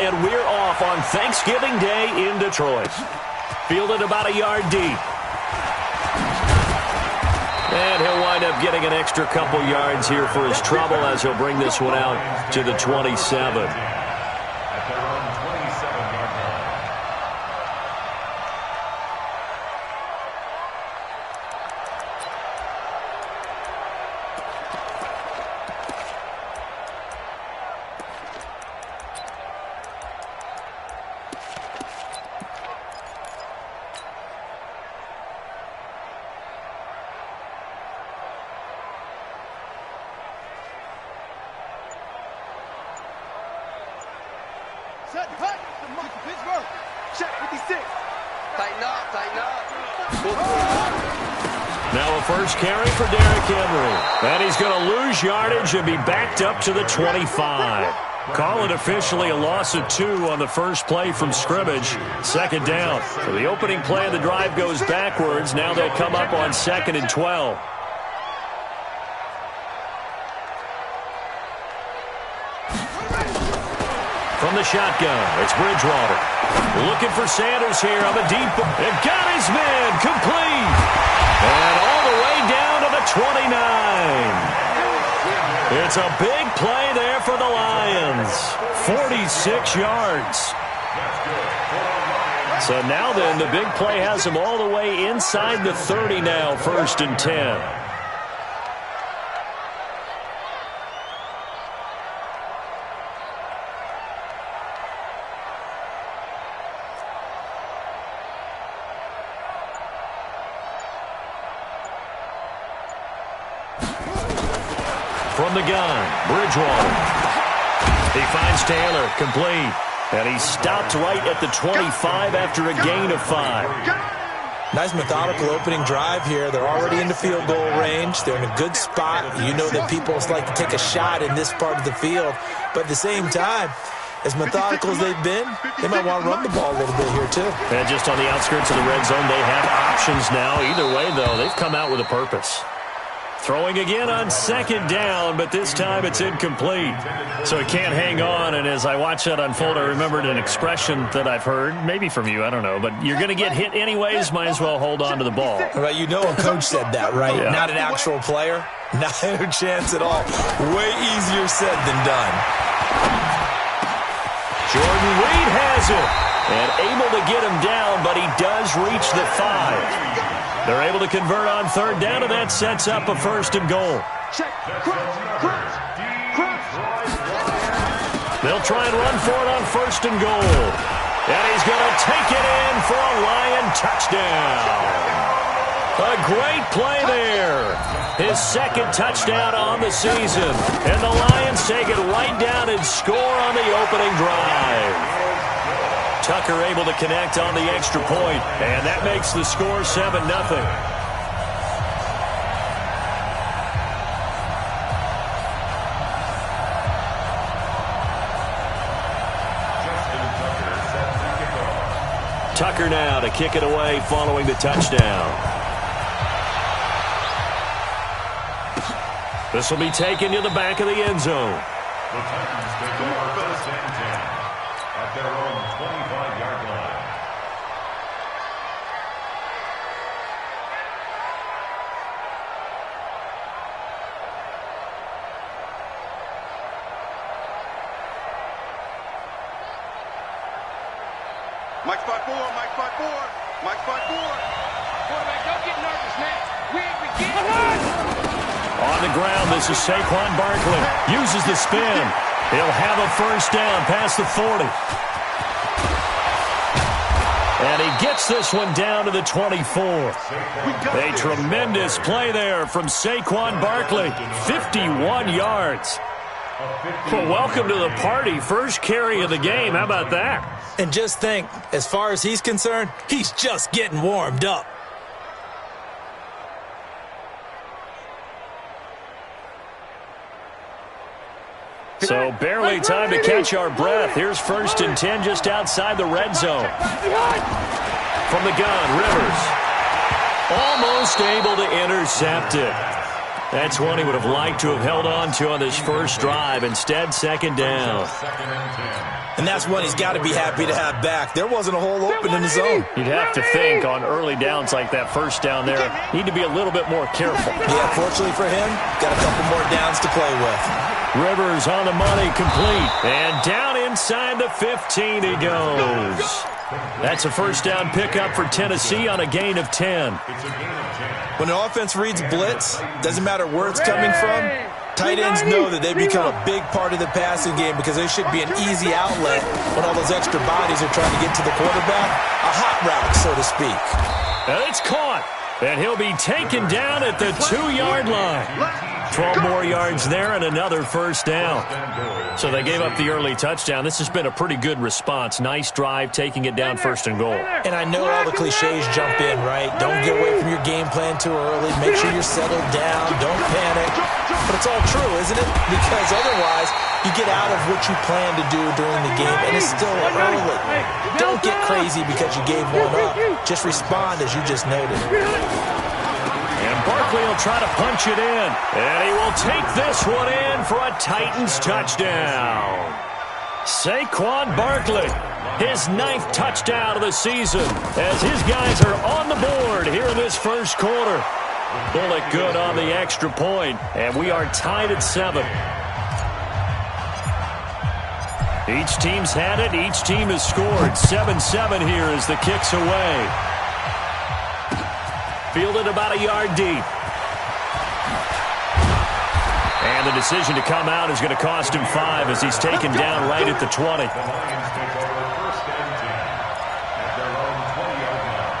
and we're off on Thanksgiving Day in Detroit. Fielded about a yard deep. And he'll wind up getting an extra couple yards here for his trouble as he'll bring this one out to the 27. Now a first carry for Derrick Henry. And he's going to lose yardage and be backed up to the 25. Call it officially a loss of 2 on the first play from scrimmage. Second down. So the opening play of the drive goes backwards. Now they'll come up on 2nd and 12. From the shotgun, it's Bridgewater. Looking for Sanders here on the deep. And got his man complete. And all the way down to the 29. It's a big play there for the Lions. 46 yards. So now then, the big play has them all the way inside the 30 now, 1st and 10. From the gun, Bridgewater. He finds Taylor, complete. And he stopped right at the 25 after a gain of 5. Nice methodical opening drive here. They're already into field goal range. They're in a good spot. You know that people like to take a shot in this part of the field. But at the same time, as methodical as they've been, they might want to run the ball a little bit here, too. And just on the outskirts of the red zone, they have options now. Either way, though, they've come out with a purpose. Throwing again on 2nd down, but this time it's incomplete. So he can't hang on, and as I watch that unfold, I remembered an expression that I've heard, maybe from you, I don't know, but you're going to get hit anyways, might as well hold on to the ball. Well, you know a coach said that, right? Yeah. Not an actual player. No chance at all. Way easier said than done. Jordan Reed has it, and able to get him down, but he does reach the 5. They're able to convert on 3rd down, and that sets up a 1st and goal. They'll try and run for it on 1st and goal. And he's going to take it in for a Lion touchdown. A great play there. His 2nd touchdown on the season. And the Lions take it right down and score on the opening drive. Tucker able to connect on the extra point, and that makes the score 7-0. Tucker now to kick it away following the touchdown. This will be taken to the back of the end zone. The Titans take over 1st and 10 at their own 25-yard line. Mike 5-4, Mike 5-4, Mike 5-4. Quarterback, don't get nervous, man. We ain't beginning. On the ground, this is Saquon Barkley. Uses the spin. He'll have a 1st down past the 40. And he gets this one down to the 24. A tremendous play there from Saquon Barkley. 51 yards. Well, welcome to the party. First carry of the game. How about that? And just think, as far as he's concerned, he's just getting warmed up. So barely time to catch our breath. Here's 1st and 10 just outside the red zone. From the gun, Rivers. Almost able to intercept it. That's one he would have liked to have held on to on this first drive. Instead, second down. And that's one he's got to be happy to have back. There wasn't a hole open in the zone. You'd have to think on early downs like that first down there, need to be a little bit more careful. Yeah, fortunately for him, got a couple more downs to play with. Rivers on the money, complete. And down inside the 15 he goes. That's a first down pickup for Tennessee on a gain of 10. When an offense reads blitz, doesn't matter where it's coming from, tight ends know that they become a big part of the passing game because they should be an easy outlet when all those extra bodies are trying to get to the quarterback. A hot route, so to speak. And it's caught. And he'll be taken down at the 2-yard line. 12 more yards there and another first down. So they gave up the early touchdown. This has been a pretty good response. Nice drive, taking it down first and goal. And I know all the cliches jump in, right? Don't get away from your game plan too early. Make sure you're settled down. Don't panic. But it's all true, isn't it? Because otherwise, you get out of what you plan to do during the game, and it's still early. Don't get crazy because you gave one up. Just respond as you just noted. And Barkley will try to punch it in. And he will take this one in for a Titans touchdown. Saquon Barkley, his 9th touchdown of the season, as his guys are on the board here in this first quarter. Bullet good on the extra point, and we are tied at 7. Each team's had it. Each team has scored. 7-7 here as the kick's away. Fielded about a yard deep. And the decision to come out is going to cost him 5 as he's taken down right at the 20. The Lions take over first and 10 at their own 20-yard line.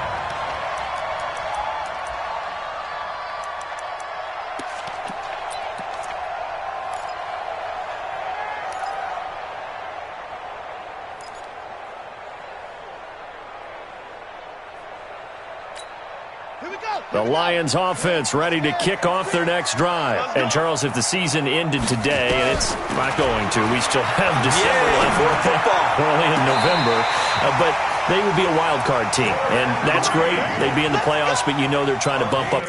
The Lions offense ready to kick off their next drive. And, Charles, if the season ended today, and it's not going to, we still have December left. We're only in November. But they would be a wild card team. And that's great. They'd be in the playoffs, but you know they're trying to bump up.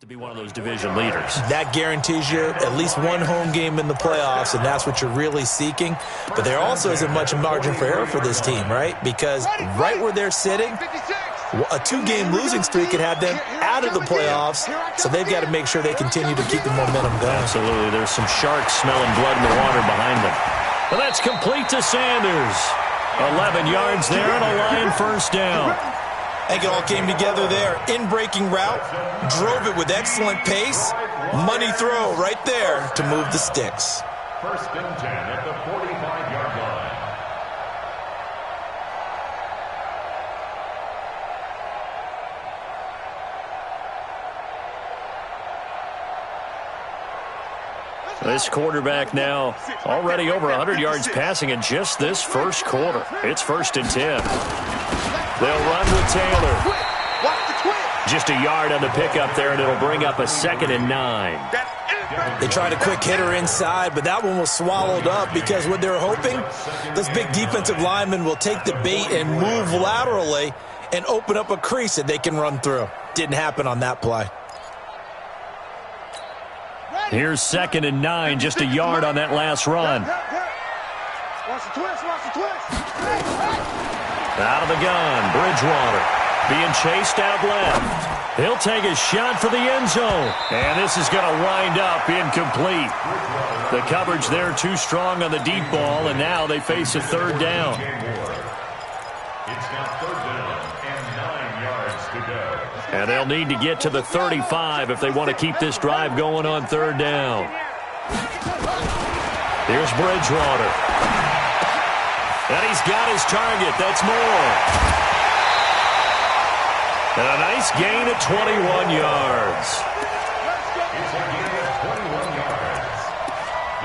To be one of those division leaders. That guarantees you at least one home game in the playoffs, and that's what you're really seeking. But there also isn't much margin for error for this team, right? Because right where they're sitting, a 2-game losing streak could have them out of the playoffs, so they've got to make sure they continue to keep the momentum going. Absolutely. There's some sharks smelling blood in the water behind them. And that's complete to Sanders. 11 yards there and a Lion first down. I think it all came together there. In-breaking route, drove it with excellent pace. Money throw right there to move the sticks. First and 10 at the 45-yard line. This quarterback now already over 100 yards passing in just this first quarter. It's first and 10. They'll run with Taylor. Just a yard on the pickup there, and it'll bring up a 2nd and 9. They tried a quick hitter inside, but that one was swallowed up because what they're hoping, those big defensive linemen will take the bait and move laterally and open up a crease that they can run through. Didn't happen on that play. Here's 2nd and 9, just a yard on that last run. Watch the twist, watch the twist. Out of the gun, Bridgewater being chased out left. He'll take a shot for the end zone. And this is going to wind up incomplete. The coverage there too strong on the deep ball, and now they face a 3rd down. It's now 3rd down and 9 yards to go. And they'll need to get to the 35 if they want to keep this drive going on 3rd down. Here's Bridgewater. And he's got his target. That's more. And a nice gain of 21 yards. It's a gain of 21 yards.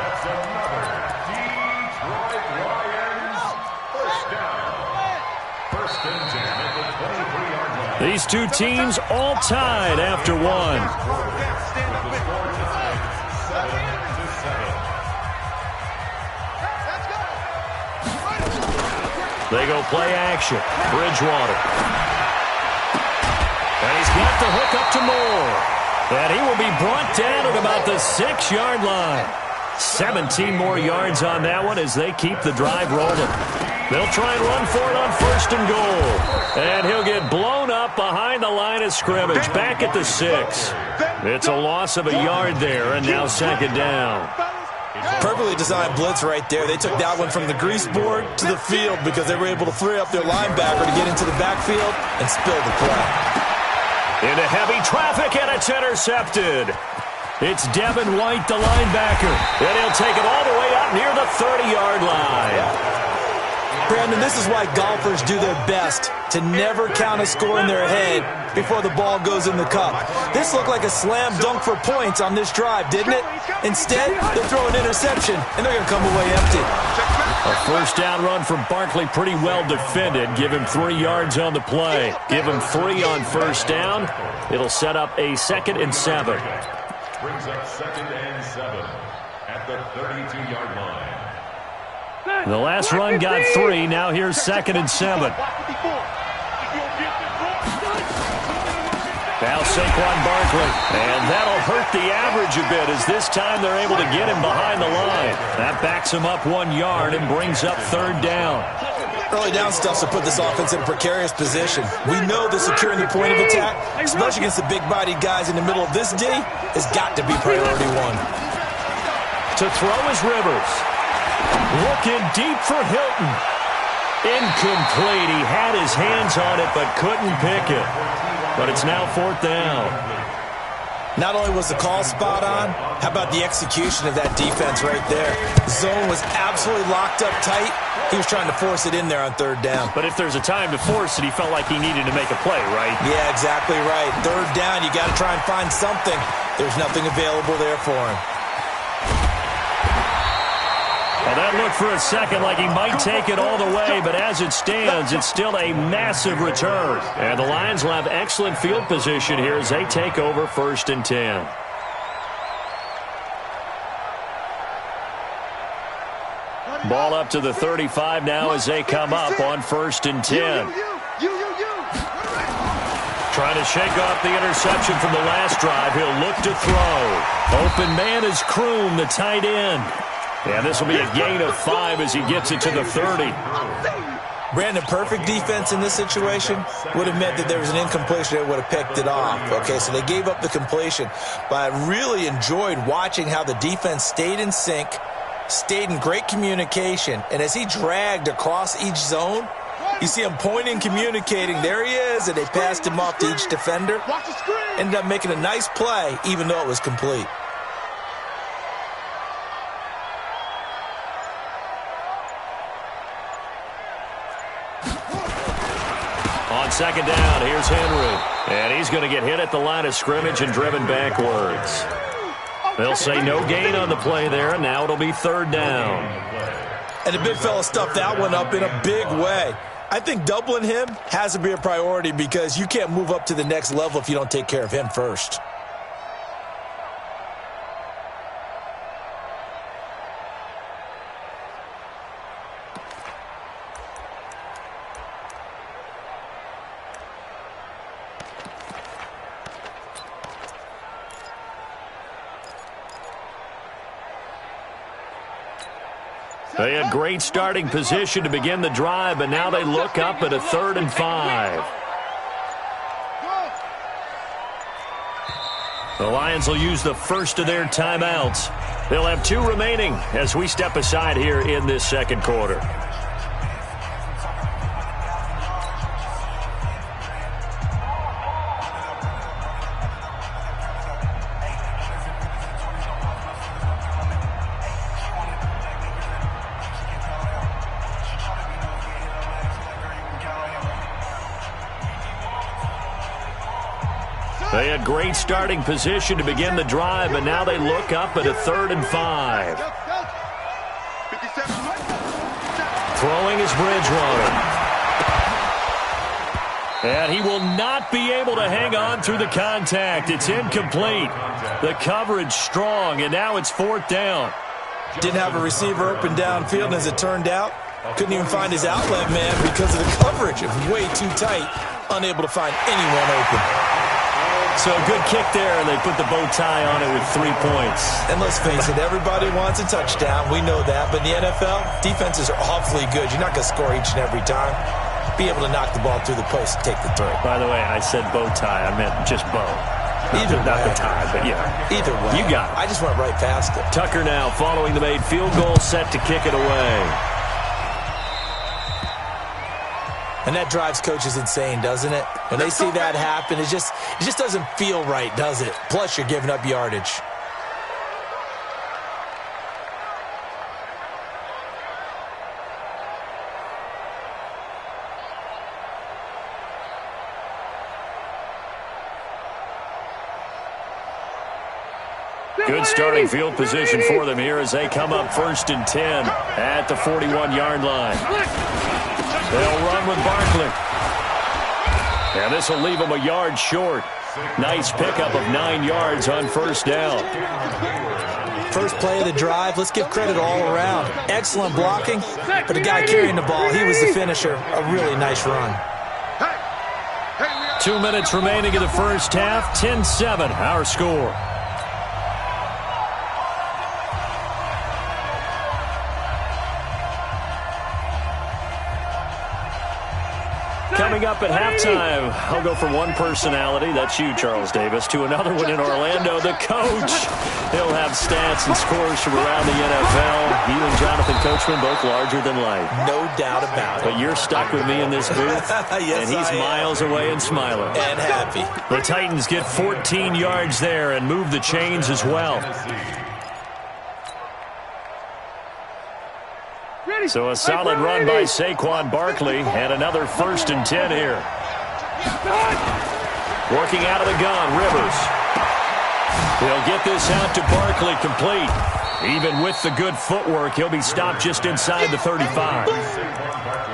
That's another Detroit Lions first down. First and 10 at the These two teams all tied after one. They go play action. Bridgewater. And he's got the hook up to Moore. And he will be brought down at about the 6-yard line. 17 more yards on that one as they keep the drive rolling. They'll try and run for it on 1st and goal. And he'll get blown up behind the line of scrimmage, back at the 6. It's a loss of a yard there, and now 2nd down. Perfectly designed blitz right there. They took that one from the grease board to the field because they were able to free up their linebacker to get into the backfield and spill the play. Into heavy traffic, and it's intercepted. It's Devin White, the linebacker, and he'll take it all the way up near the 30-yard line. Brandon, this is why golfers do their best to never count a score in their head before the ball goes in the cup. This looked like a slam dunk for points on this drive, didn't it? Instead, they throw an interception, and they're going to come away empty. A 1st down run from Barkley, pretty well defended. Give him 3 yards on the play. Give him 3 on 1st down. It'll set up a 2nd and 7. Brings up 2nd and 7 at the 32-yard line. The last run got 3. Now here's 2nd and 7. Now Saquon Barkley. And that'll hurt the average a bit as this time they're able to get him behind the line. That backs him up 1 yard and brings up 3rd down. Early down stuff to put this offense in a precarious position. We know that securing the point of attack, especially against the big-bodied guys in the middle of this D, has got to be priority 1. To throw is Rivers. Looking deep for Hilton. Incomplete. He had his hands on it but couldn't pick it. But it's now 4th down. Not only was the call spot on, how about the execution of that defense right there? Zone was absolutely locked up tight. He was trying to force it in there on 3rd down. But if there's a time to force it, he felt like he needed to make a play, right? Yeah, exactly right. 3rd down, you got to try and find something. There's nothing available there for him. Well, that looked for a second like he might take it all the way, but as it stands, it's still a massive return. And the Lions will have excellent field position here as they take over 1st and 10. Ball up to the 35 now as they come up on 1st and 10. Trying to shake off the interception from the last drive. He'll look to throw. Open man is Kroom, the tight end. And this will be a gain of 5 as he gets it to the 30. Brandon, perfect defense in this situation would have meant that there was an incompletion that would have picked it off. Okay, so they gave up the completion. But I really enjoyed watching how the defense stayed in sync, stayed in great communication, and as he dragged across each zone, you see him pointing, communicating. There he is, and they passed him off to each defender. Ended up making a nice play, even though it was complete. On 2nd down, here's Henry. And he's going to get hit at the line of scrimmage and driven backwards. They'll say no gain on the play there, and now it'll be 3rd down. And the big fella stuffed that one up in a big way. I think doubling him has to be a priority because you can't move up to the next level if you don't take care of him first. They had great starting position to begin the drive, but now they look up at a 3rd and 5. The Lions will use the first of their timeouts. They'll have 2 remaining as we step aside here in this 2nd quarter. They had great starting position to begin the drive, but now they look up at a 3rd and 5. Throwing is Bridgewater. And he will not be able to hang on through the contact. It's incomplete. The coverage strong, and now it's 4th down. Didn't have a receiver open downfield, and as it turned out, couldn't even find his outlet man because of the coverage. It was way too tight, unable to find anyone open. So good kick there, and they put the bow tie on it with 3 points. And let's face it, everybody wants a touchdown. We know that. But in the NFL, defenses are awfully good. You're not going to score each and every time. Be able to knock the ball through the post and take the throw. By the way, I said bow tie. I meant just bow. Either way. Not the tie, but yeah. Either way. You got it. I just went right past it. Tucker now following the made field goal, set to kick it away. And that drives coaches insane, doesn't it? When they see that happen, it just doesn't feel right, does it? Plus, you're giving up yardage. Good starting field position for them here as they come up 1st and 10 at the 41-yard line. They'll run with Barkley. And this will leave them a yard short. Nice pickup of 9 yards on 1st down. First play of the drive, let's give credit all around. Excellent blocking, but the guy carrying the ball, he was the finisher. A really nice run. 2 minutes remaining in the first half. 10-7, our score. Coming up at halftime, I'll go from one personality, that's you, Charles Davis, to another one in Orlando, the coach. He'll have stats and scores from around the NFL. He and Jonathan Coachman, both larger than life. No doubt about it. But you're stuck with me in this booth, yes, and he's miles away and smiling. And happy. The Titans get 14 yards there and move the chains as well. So a solid run by Saquon Barkley, and another 1st and 10 here. Working out of the gun, Rivers. He'll get this out to Barkley complete. Even with the good footwork, he'll be stopped just inside the 35.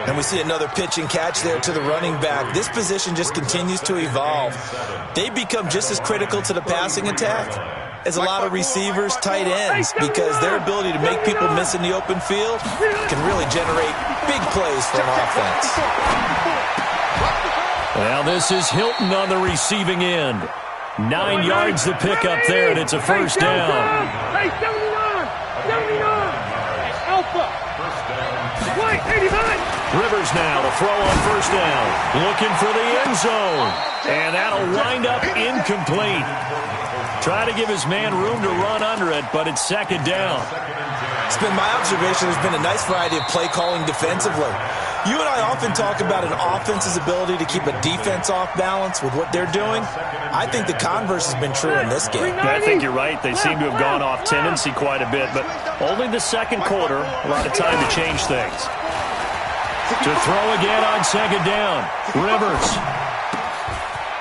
And we see another pitch and catch there to the running back. This position just continues to evolve. They become just as critical to the passing attack as a lot of receivers, tight ends, because their ability to make people miss in the open field can really generate big plays for an offense. Well, this is Hilton on the receiving end. 9 yards to pick up there, and it's a 1st down. Hey, 79! 79! Alpha! White, 89! Rivers now to throw on 1st down. Looking for the end zone. And that'll wind up incomplete. Try to give his man room to run under it, but it's 2nd down. It's been my observation there's been a nice variety of play calling defensively. You and I often talk about an offense's ability to keep a defense off balance with what they're doing. I think the converse has been true in this game. I think you're right. They seem to have gone off tendency quite a bit, but only the 2nd quarter, a lot of time to change things. To throw again on 2nd down. Rivers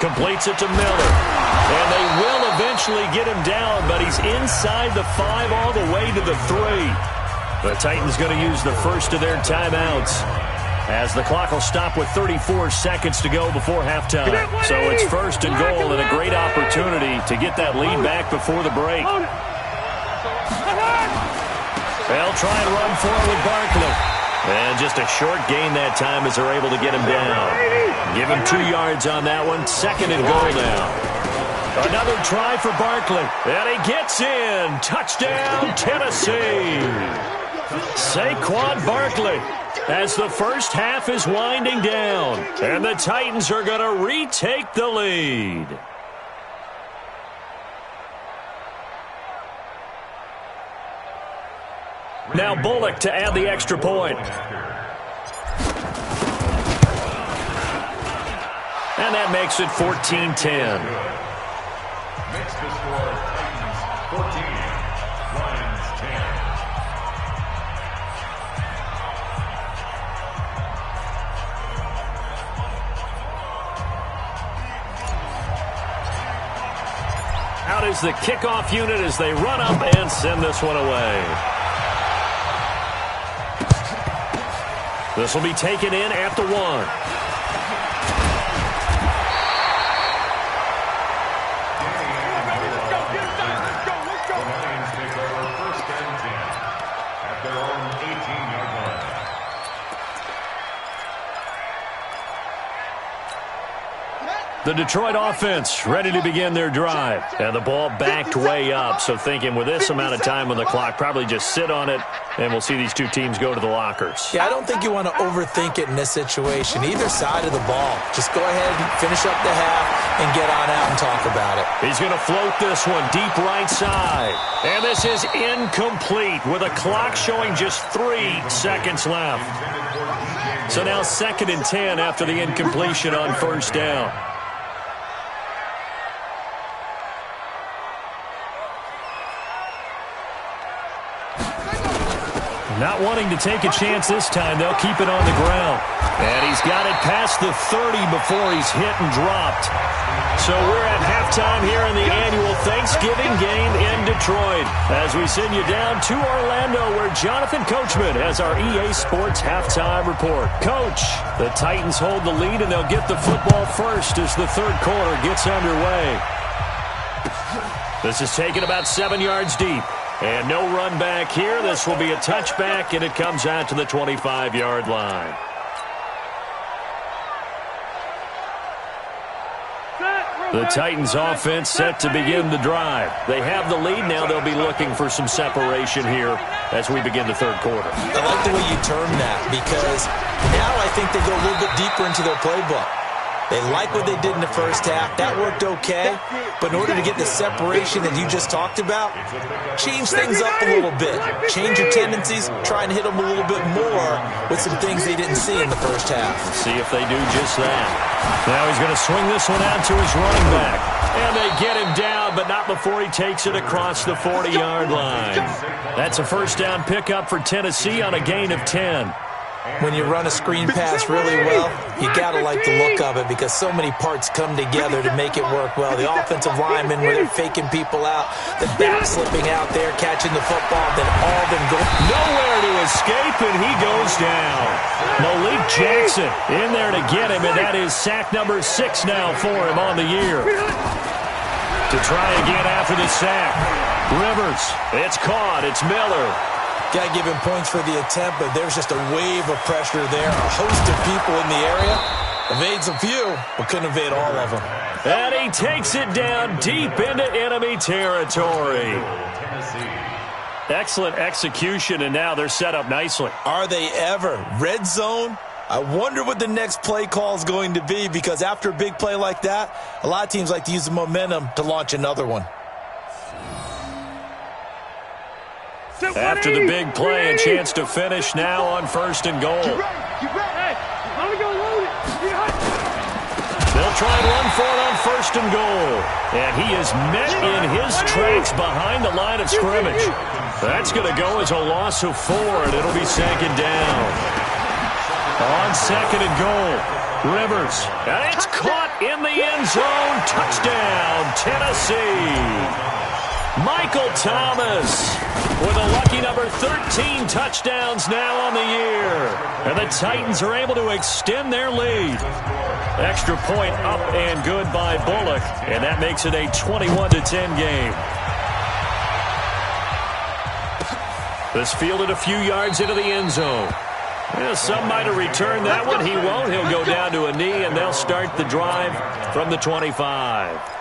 completes it to Miller. And they will eventually get him down, but he's inside the 5 all the way to the 3. The Titans going to use the first of their timeouts as the clock will stop with 34 seconds to go before halftime. So it's 1st and goal and a great opportunity to get that lead back before the break. They'll try and run forward with Barkley. And just a short gain that time as they're able to get him down. Give him 2 yards on that one. 2nd and goal now. Another try for Barkley. And he gets in. Touchdown, Tennessee. Saquon Barkley as the first half is winding down. And the Titans are going to retake the lead. Now Bullock to add the extra point. And that makes it 14-10. Makes the score Titans 14, Lions 10. Out is the kickoff unit as they run up and send this one away. This will be taken in at the 1. The Detroit offense ready to begin their drive. And the ball backed way up, so thinking with this amount of time on the clock, probably just sit on it, and we'll see these two teams go to the lockers. Yeah, I don't think you want to overthink it in this situation. Either side of the ball. Just go ahead and finish up the half and get on out and talk about it. He's going to float this one deep right side. And this is incomplete with a clock showing just 3 seconds left. So now 2nd and 10 after the incompletion on first down. Not wanting to take a chance this time, they'll keep it on the ground. And he's got it past the 30 before he's hit and dropped. So we're at halftime here in the annual Thanksgiving game in Detroit as we send you down to Orlando where Jonathan Coachman has our EA Sports halftime report. Coach, the Titans hold the lead and they'll get the football first as the third quarter gets underway. This is taken about 7 yards deep. And no run back here. This will be a touchback, and it comes out to the 25-yard line. The Titans offense set to begin the drive. They have the lead. Now they'll be looking for some separation here as we begin the third quarter. I like the way you term that because now I think they go a little bit deeper into their playbook. They like what they did in the first half. That worked okay. But in order to get the separation that you just talked about, change things up a little bit. Change your tendencies. Try and hit them a little bit more with some things they didn't see in the first half. See if they do just that. Now he's going to swing this one out to his running back. And they get him down, but not before he takes it across the 40-yard line. That's a first down pickup for Tennessee on a gain of 10. When you run a screen pass really well, you got to like the look of it because so many parts come together to make it work well. The offensive linemen where they're faking people out, the back slipping out there, catching the football, then all them go. Nowhere to escape, and he goes down. Malik Jackson in there to get him, and that is sack number 6 now for him on the year. To try again after the sack. Rivers, it's caught, it's Miller. Got to give him points for the attempt, but there's just a wave of pressure there. A host of people in the area. Evades a few, but couldn't evade all of them. And he takes it down deep into enemy territory. Excellent execution, and now they're set up nicely. Are they ever? Red zone? I wonder what the next play call is going to be because after a big play like that, a lot of teams like to use the momentum to launch another one. After the big play, a chance to finish now on first and goal. They'll try and run for it on first and goal. And he is met in his tracks behind the line of scrimmage. That's going to go as a loss of 4, and it'll be second down. On second and goal, Rivers. And it's caught in the end zone. Touchdown, Tennessee. Michael Thomas with a lucky number 13 touchdowns now on the year. And the Titans are able to extend their lead. Extra point up and good by Bullock. And that makes it a 21-10 game. This fielded a few yards into the end zone. Yeah, some might have returned that one. He won't. He'll go down to a knee, and they'll start the drive from the 25.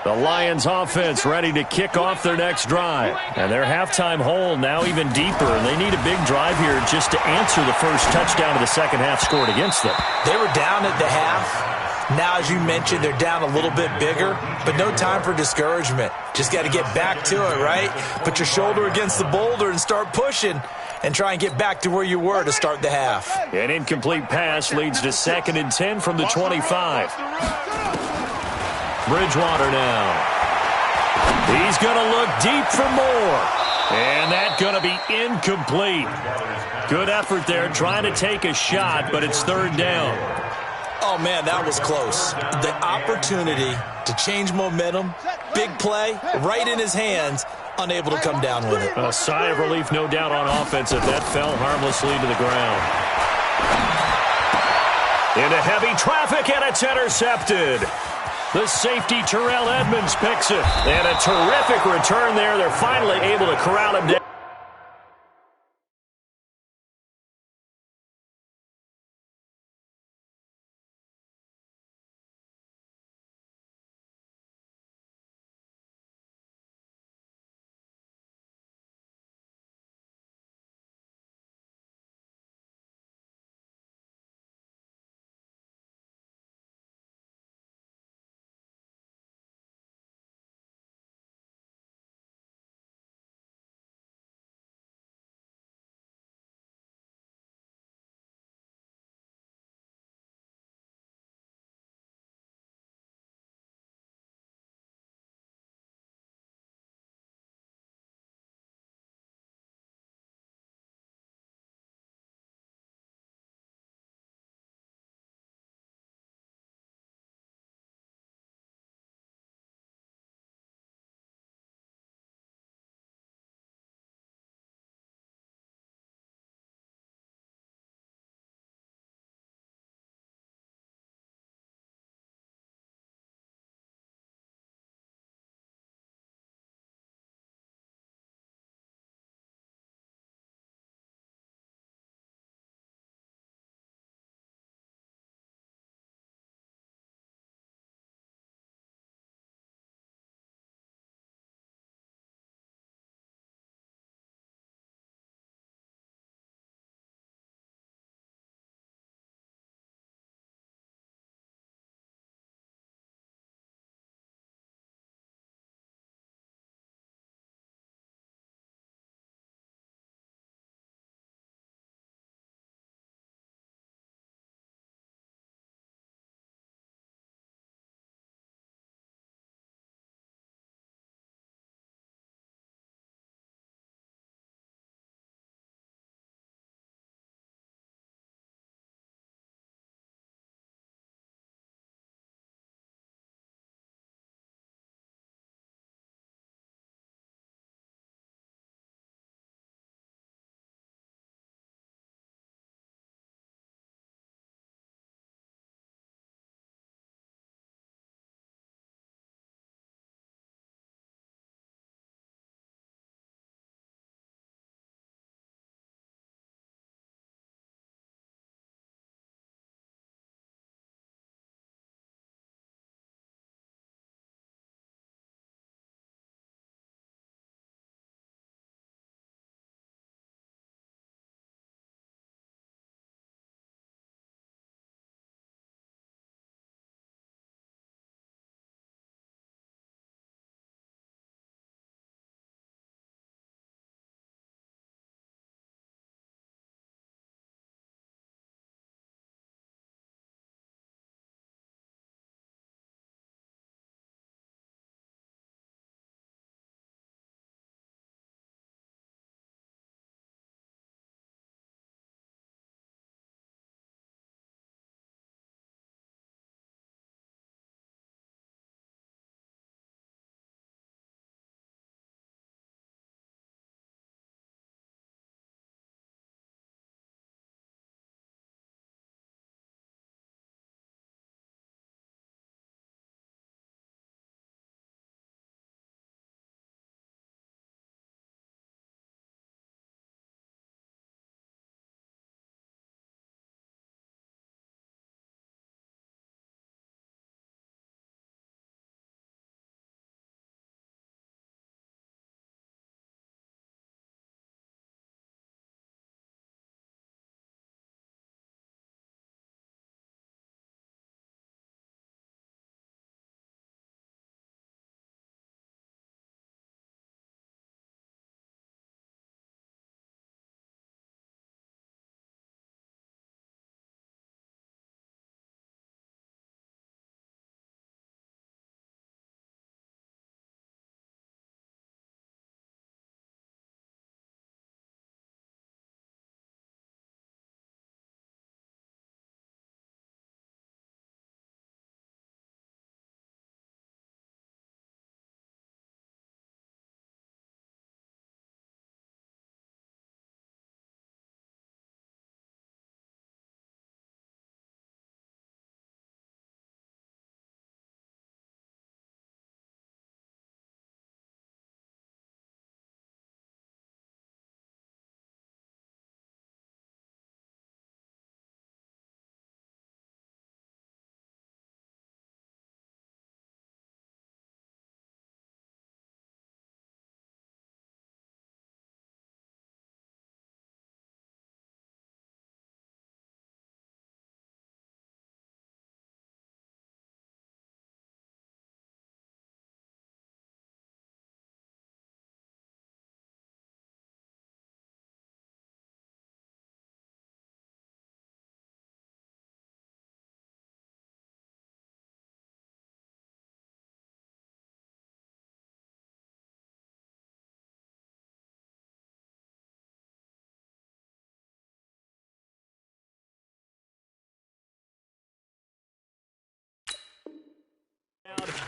The Lions offense ready to kick off their next drive. And their halftime hole now even deeper. And they need a big drive here just to answer the first touchdown of the second half scored against them. They were down at the half. Now, as you mentioned, they're down a little bit bigger. But no time for discouragement. Just got to get back to it, right? Put your shoulder against the boulder and start pushing. And try and get back to where you were to start the half. An incomplete pass leads to 2nd and 10 from the 25. Bridgewater now. He's going to look deep for more. And that's going to be incomplete. Good effort there trying to take a shot, but it's third down. Oh, man, that was close. The opportunity to change momentum, big play, right in his hands, unable to come down with it. A sigh of relief, no doubt, on offense if that fell harmlessly to the ground. Into heavy traffic, and it's intercepted. The safety, Terrell Edmonds, picks it. And a terrific return there. They're finally able to corral him down.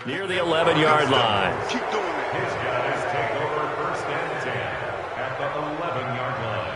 near the 11-yard line. Keep doing it. His guys take over 1st and 10 at the 11-yard line.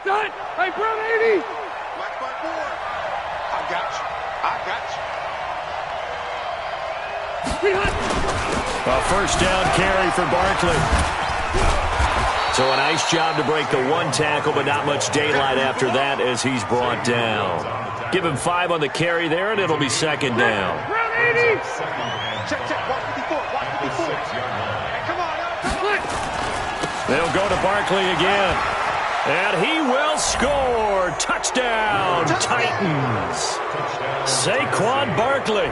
Done. Hey, bro, 80. Mike, my boy. I got you. A first down carry for Barkley. So a nice job to break the one tackle, but not much daylight after that as he's brought down. Give him 5 on the carry there, and it'll be 2nd down. Check. 154. Hey, come on. They'll go to Barkley again. And he will score. Touchdown, Titans. Saquon Barkley,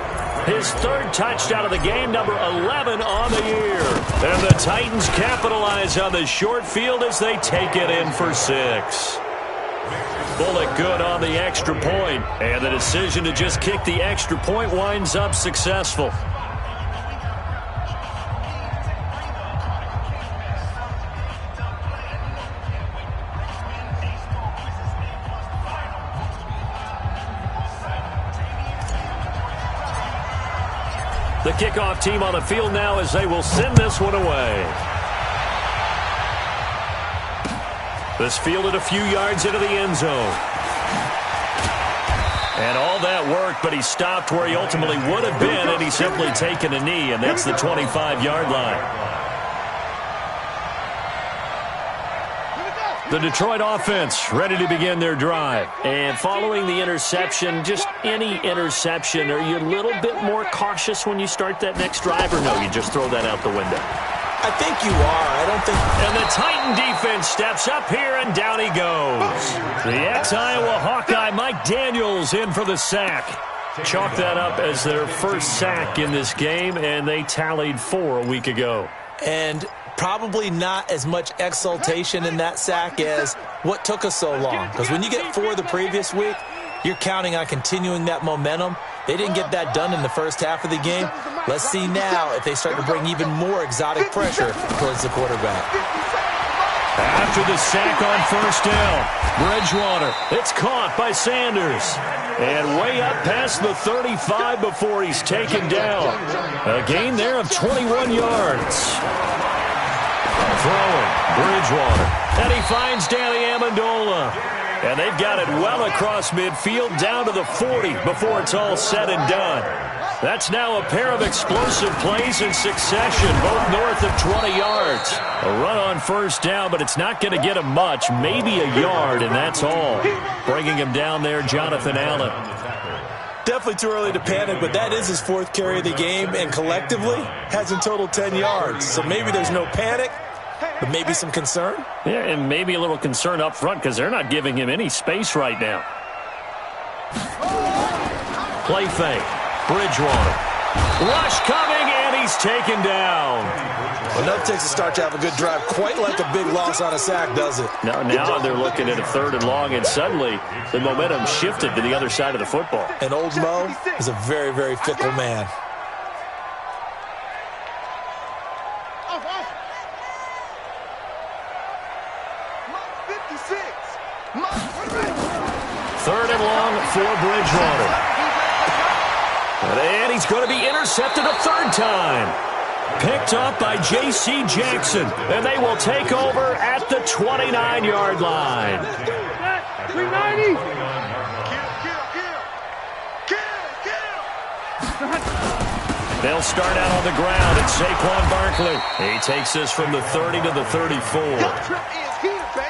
his 3rd touchdown of the game, number 11 on the year. And the Titans capitalize on the short field as they take it in for 6. Bullock good on the extra point, and the decision to just kick the extra point winds up successful. The kickoff team on the field now as they will send this one away. This fielded a few yards into the end zone. And all that worked, but he stopped where he ultimately would have been, and he's simply taken a knee, and that's the 25-yard line. The Detroit offense ready to begin their drive. And following the interception, just any interception, are you a little bit more cautious when you start that next drive, or no, you just throw that out the window? I think you are. I don't think... And the Titan defense steps up here, and down he goes. The ex-Iowa Hawkeye Mike Daniels in for the sack. Chalk that up as their first sack in this game, and they tallied 4 a week ago. And probably not as much exultation in that sack as what took us so long. Because when you get 4 the previous week, you're counting on continuing that momentum. They didn't get that done in the first half of the game. Let's see now if they start to bring even more exotic pressure towards the quarterback. After the sack on first down, Bridgewater, it's caught by Sanders. And way up past the 35 before he's taken down. A gain there of 21 yards. Throwing, Bridgewater. And he finds Danny Amendola. And they've got it well across midfield down to the 40 before it's all said and done. That's now a pair of explosive plays in succession, both north of 20 yards. A run on first down, but it's not going to get him much, maybe a yard, and that's all. Bringing him down there, Jonathan Allen. Definitely too early to panic, but that is his 4th carry of the game, and collectively has in total 10 yards. So maybe there's no panic, but maybe some concern. Yeah, and maybe a little concern up front because they're not giving him any space right now. Play fake. Bridgewater. Rush coming, and he's taken down. Well, nothing takes a start to have a good drive, quite like a big loss on a sack, does it? Now they're looking at a 3rd and long, and suddenly the momentum shifted to the other side of the football. And old Mo is a very, very fickle man. Third and long for Bridgewater. And he's going to be intercepted a 3rd time. Picked up by J.C. Jackson. And they will take over at the 29-yard line. 390. They'll start out on the ground, and Saquon Barkley. He takes this from the 30 to the 34.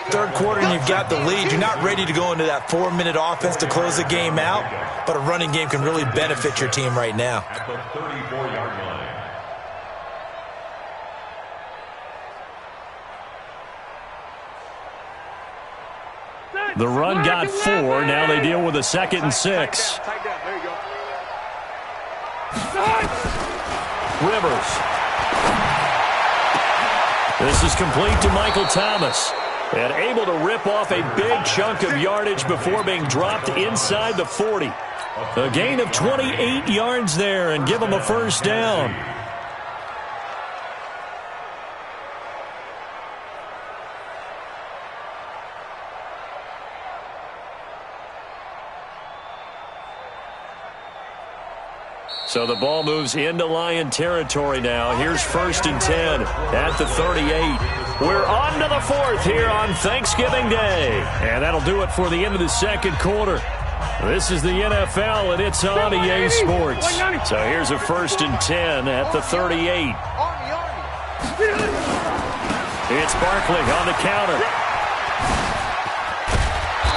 Third quarter and you've got the lead. You're not ready to go into that 4-minute offense to close the game out, but a running game can really benefit your team right now. At the 34-yard line. The run got 4. Now they deal with a 2nd and 6. Rivers. This is complete to Michael Thomas. And able to rip off a big chunk of yardage before being dropped inside the 40. A gain of 28 yards there and give them a 1st down. So the ball moves into Lion territory now. Here's 1st and 10 at the 38. We're on to the 4th here on Thanksgiving Day. And that'll do it for the end of the 2nd quarter. This is the NFL, and it's on EA Sports. So here's a 1st and 10 at the 38. It's Barkley on the counter.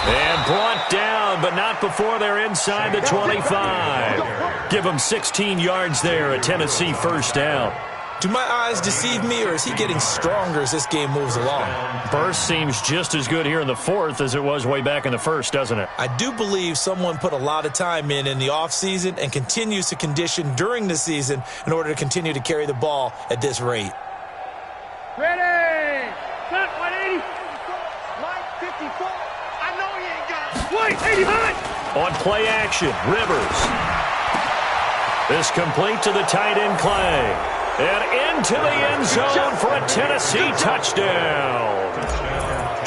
And brought down, but not before they're inside the 25. Give him 16 yards there, a Tennessee 1st down. Do my eyes deceive me, or is he getting stronger as this game moves along? Burst seems just as good here in the 4th as it was way back in the 1st, doesn't it? I do believe someone put a lot of time in the offseason and continues to condition during the season in order to continue to carry the ball at this rate. Ready! Set 180! Line 54! I know he ain't got it! Wait, 89! On play action, Rivers. This complete to the tight end, Clay. And into the end zone for a Tennessee touchdown.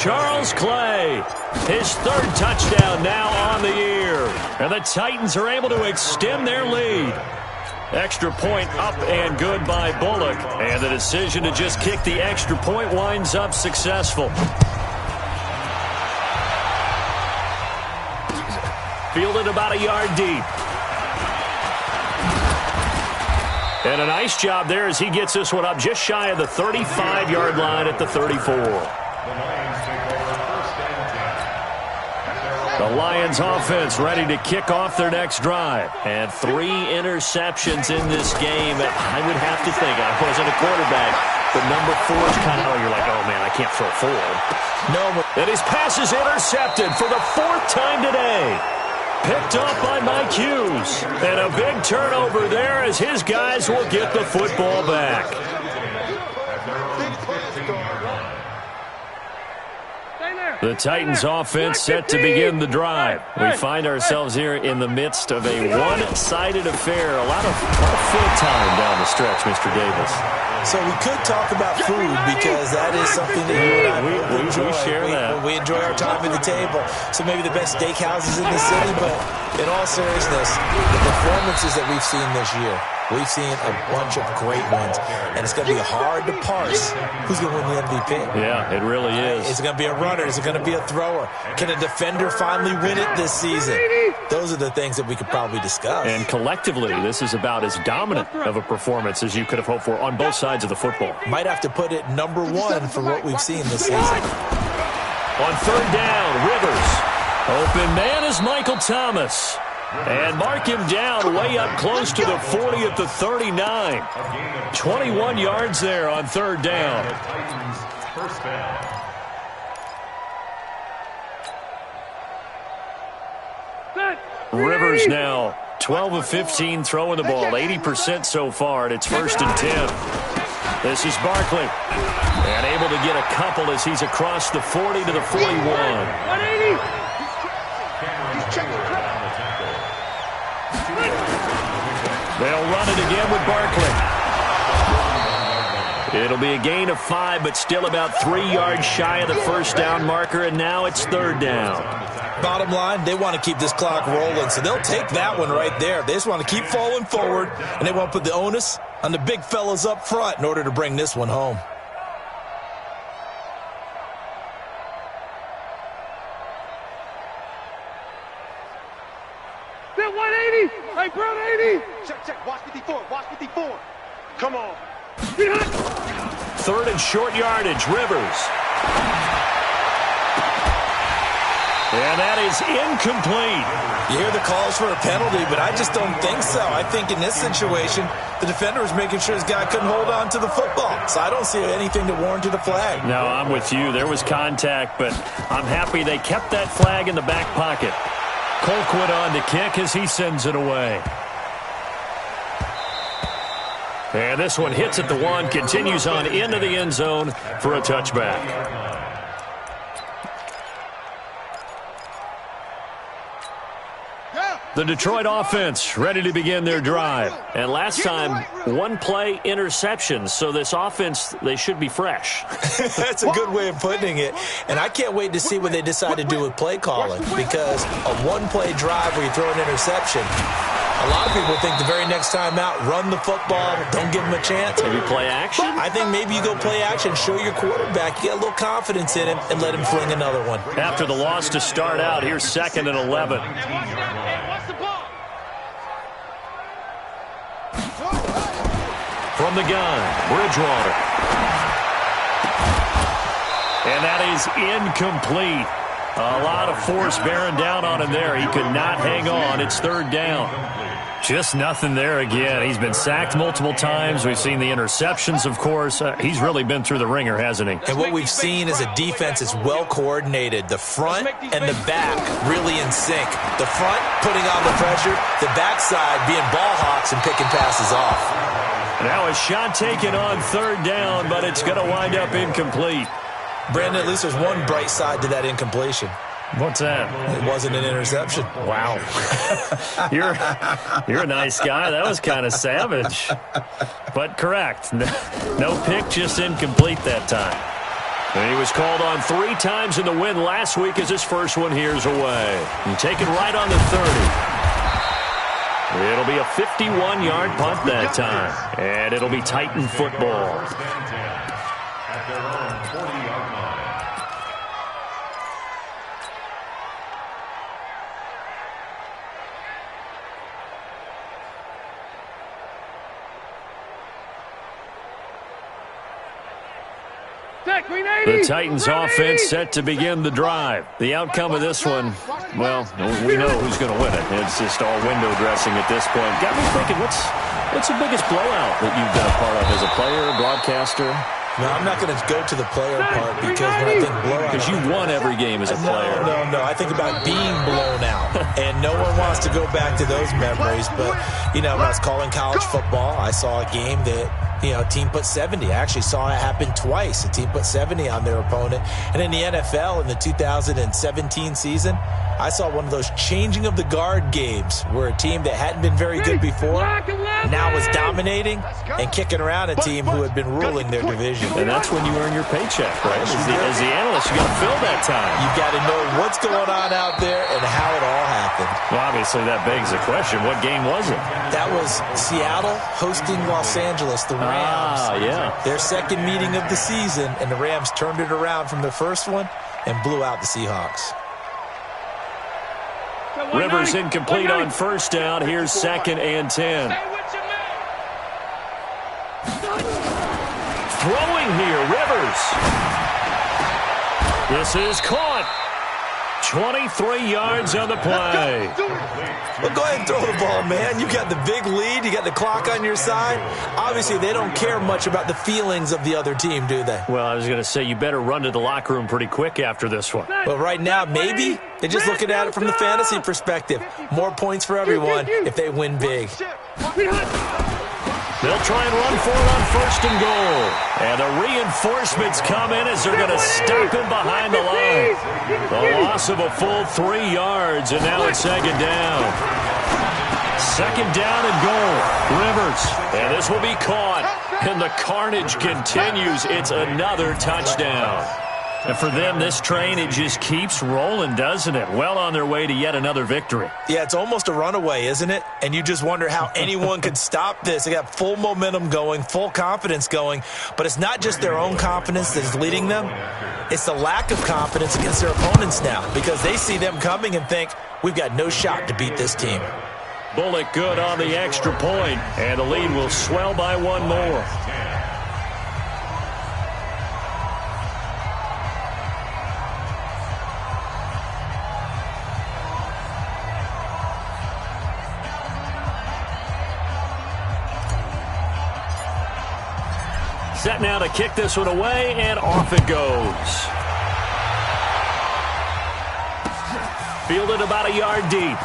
Charles Clay, his 3rd touchdown now on the year. And the Titans are able to extend their lead. Extra point up and good by Bullock. And the decision to just kick the extra point winds up successful. Fielded about a yard deep. And a nice job there as he gets this one up just shy of the 35-yard line at the 34. The Lions offense ready to kick off their next drive. And 3 interceptions in this game. I would have to think, I wasn't a quarterback, but number 4 is kind of, you're like, oh man, I can't throw 4. No, but and his pass is intercepted for the 4th time today. Picked up by Mike Hughes. And a big turnover there as his guys will get the football back. The Titans offense set to begin the drive. We find ourselves here in the midst of a one-sided affair. A lot of full time down the stretch, Mr. Davis. So we could talk about food because that is something that you and I enjoy. We share that. We enjoy our time at the table. So maybe the best steakhouses in the city, but in all seriousness, the performances that we've seen this year, we've seen a bunch of great ones, and it's going to be hard to parse who's going to win the MVP. Yeah, it really is. Is it going to be a runner? Is it going to be a thrower? Can a defender finally win it this season? Those are the things that we could probably discuss. And collectively, this is about as dominant of a performance as you could have hoped for on both sides of the football. Might have to put it number 1 for what we've seen this season. On 3rd down, Rivers. Open man is Michael Thomas. And mark him down way up close to the 40 at the 39. 21 yards there on 3rd down. Rivers now 12 of 15 throwing the ball, 80% so far, and it's 1st and 10. This is Barkley. And able to get a couple as he's across the 40 to the 41. 180. He's checking They'll run it again with Barkley. It'll be a gain of 5, but still about 3 yards shy of the first down marker, and now it's third down. Bottom line, they want to keep this clock rolling, so they'll take that one right there. They just want to keep falling forward, and they want to put the onus on the big fellas up front in order to bring this one home. that 180. Hey, Brown 80. Check. Watch 54. Watch 54. Come on. Third and short yardage, Rivers. And that is incomplete. You hear the calls for a penalty, but I just don't think so. I think in this situation, the defender was making sure his guy couldn't hold on to the football. So I don't see anything to warrant a flag. No, I'm with you. There was contact, but I'm happy they kept that flag in the back pocket. Colquitt on to kick as he sends it away. And this one hits at the 1, continues on into the end zone for a touchback. The Detroit offense ready to begin their drive. And last time, one-play interception. So this offense, they should be fresh. That's a good way of putting it. And I can't wait to see what they decide to do with play calling. Because a one-play drive where you throw an interception, a lot of people think the very next time out, run the football, don't give him a chance. Maybe play action? I think maybe you go play action, show your quarterback, you get a little confidence in him, and let him fling another one. After the loss to start out, here's 2nd and 11. From the gun, Bridgewater. And that is incomplete. A lot of force bearing down on him there. He could not hang on. It's third down. Just nothing there again. He's been sacked multiple times. We've seen the interceptions, of course. He's really been through the ringer, hasn't he? And what we've seen is a defense that's well coordinated. The front and the back really in sync. The front putting on the pressure. The backside being ball hawks and picking passes off. Now a shot taken on third down, but it's going to wind up incomplete. Brandon, at least there's one bright side to that incompletion. What's that? It wasn't an interception. Wow. You're a nice guy. That was kind of savage. But correct. No pick, just incomplete that time. And he was called on 3 times in the win last week as his first one here's away. And taken right on the 30. It'll be a 51-yard punt that time. And it'll be Titan football. At their own 40-yard line. The Titans offense set to begin the drive. The outcome of this one, well, we know who's going to win it. It's just all window dressing at this point. Got me thinking, what's the biggest blowout that you've been a part of as a player, broadcaster? No, I'm not going to go to the player part because when I think blowout... Because you won every game as a player. No. I think about being blown out. And no one wants to go back to those memories. But, when I was calling college football, I saw a game that, a team put 70. I actually saw it happen twice. A team put 70 on their opponent. And in the NFL in the 2017 season, I saw one of those changing of the guard games where a team that hadn't been very good before now was dominating and kicking around a team who had been ruling their division. And that's when you earn your paycheck, right? As the analyst, you got to fill that time. You got to know what's going on out there and how it all happened. Well, obviously that begs the question, what game was it? That was Seattle hosting Los Angeles, the Rams. Yeah. Their second meeting of the season, and the Rams turned it around from the first one and blew out the Seahawks. Rivers incomplete on first down. Here's 2nd and 10. Throwing here, Rivers. This is caught. 23 yards on the play. Well, go ahead and throw the ball, man. You got the big lead. You got the clock on your side. Obviously, they don't care much about the feelings of the other team, do they? Well, I was going to say, you better run to the locker room pretty quick after this one. But right now, maybe they're just looking at it from the fantasy perspective. More points for everyone if they win big. They'll try and run for it on first and goal. And the reinforcements come in as they're going to stop him behind the line. The loss of a full 3 yards, and now it's second down. Second down and goal. Rivers. And this will be caught. And the carnage continues. It's another touchdown. And for them, this train, it just keeps rolling, doesn't it? Well on their way to yet another victory. Yeah, it's almost a runaway, isn't it? And you just wonder how anyone could stop this. They got full momentum going, full confidence going. But it's not just their own confidence that is leading them. It's the lack of confidence against their opponents now, because they see them coming and think, we've got no shot to beat this team. Bullock good on the extra point, and the lead will swell by one more. Set now to kick this one away, and off it goes. Fielded about a yard deep.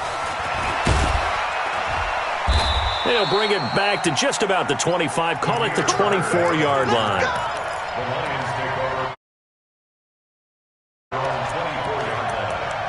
They'll bring it back to just about the 25, call it the 24-yard line. The Lions take over from 24-yard line.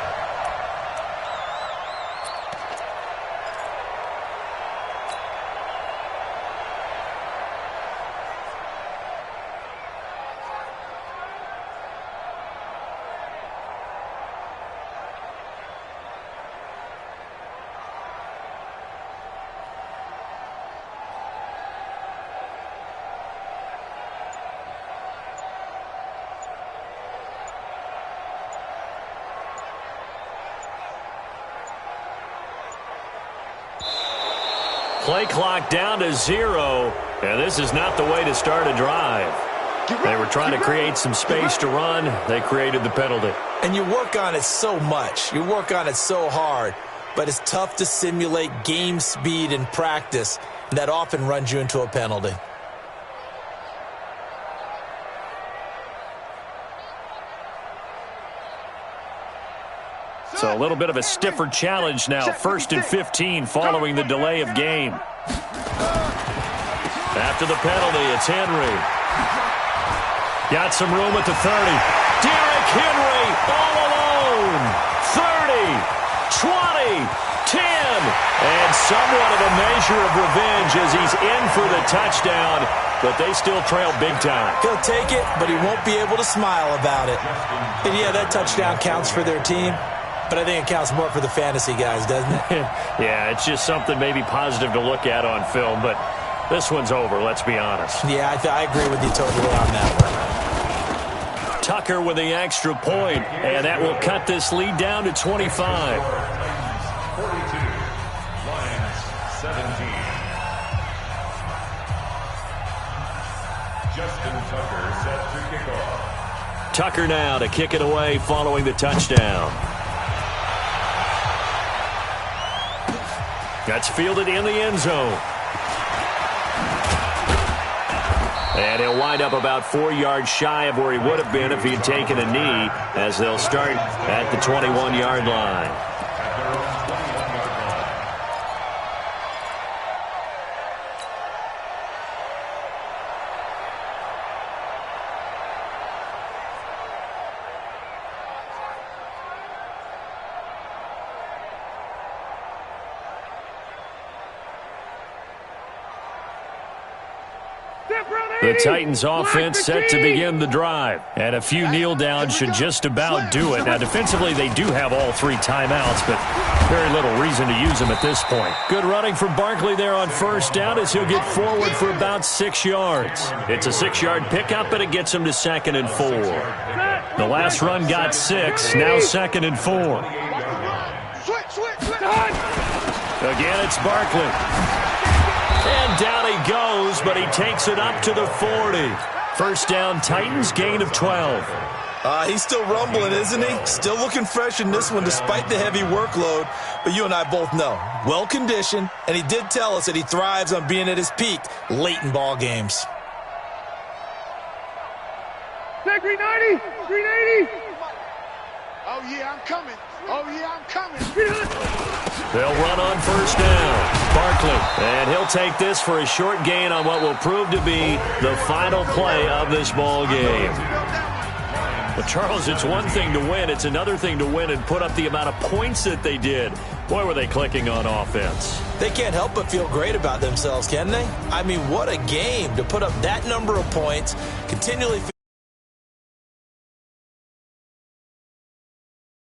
Play clock down to 0, and this is not the way to start a drive. They were trying to create some space to run. They created the penalty. And you work on it so much. You work on it so hard. But it's tough to simulate game speed in practice, and that often runs you into a penalty. So a little bit of a stiffer challenge now. 1st and 15 following the delay of game. After the penalty, it's Henry. Got some room at the 30. Derrick Henry all alone. 30, 20, 10. And somewhat of a measure of revenge as he's in for the touchdown. But they still trail big time. He'll take it, but he won't be able to smile about it. And yeah, that touchdown counts for their team. But I think it counts more for the fantasy guys, doesn't it? Yeah, it's just something maybe positive to look at on film, but this one's over, let's be honest. Yeah, I agree with you totally on that one. Tucker with the extra point, and that will cut this lead down to 25. 42, Lions 17. Justin Tucker set to kick off. Tucker now to kick it away following the touchdown. That's fielded in the end zone. And he'll wind up about 4 yards shy of where he would have been if he had taken a knee, as they'll start at the 21-yard line. At their own 21-yard line. The Titans offense set to begin the drive. And a few kneel downs should just about do it. Now, defensively, they do have all 3 timeouts, but very little reason to use them at this point. Good running from Barkley there on first down as he'll get forward for about 6 yards. It's a 6-yard pickup, and it gets him to 2nd and 4. The last run got 6, now 2nd and 4. Again, it's Barkley. And down he goes, but he takes it up to the 40. First down, Titans, gain of 12. He's still rumbling, isn't he? Still looking fresh in this one despite the heavy workload. But you and I both know, well-conditioned, and he did tell us that he thrives on being at his peak late in ball games. Take 390! 380! Oh, yeah, I'm coming. Oh, yeah, I'm coming. They'll run on first down. Barkley. And he'll take this for a short gain on what will prove to be the final play of this ball game. Well, Charles, it's one thing to win. It's another thing to win and put up the amount of points that they did. Boy, were they clicking on offense. They can't help but feel great about themselves, can they? I mean, what a game to put up that number of points, continually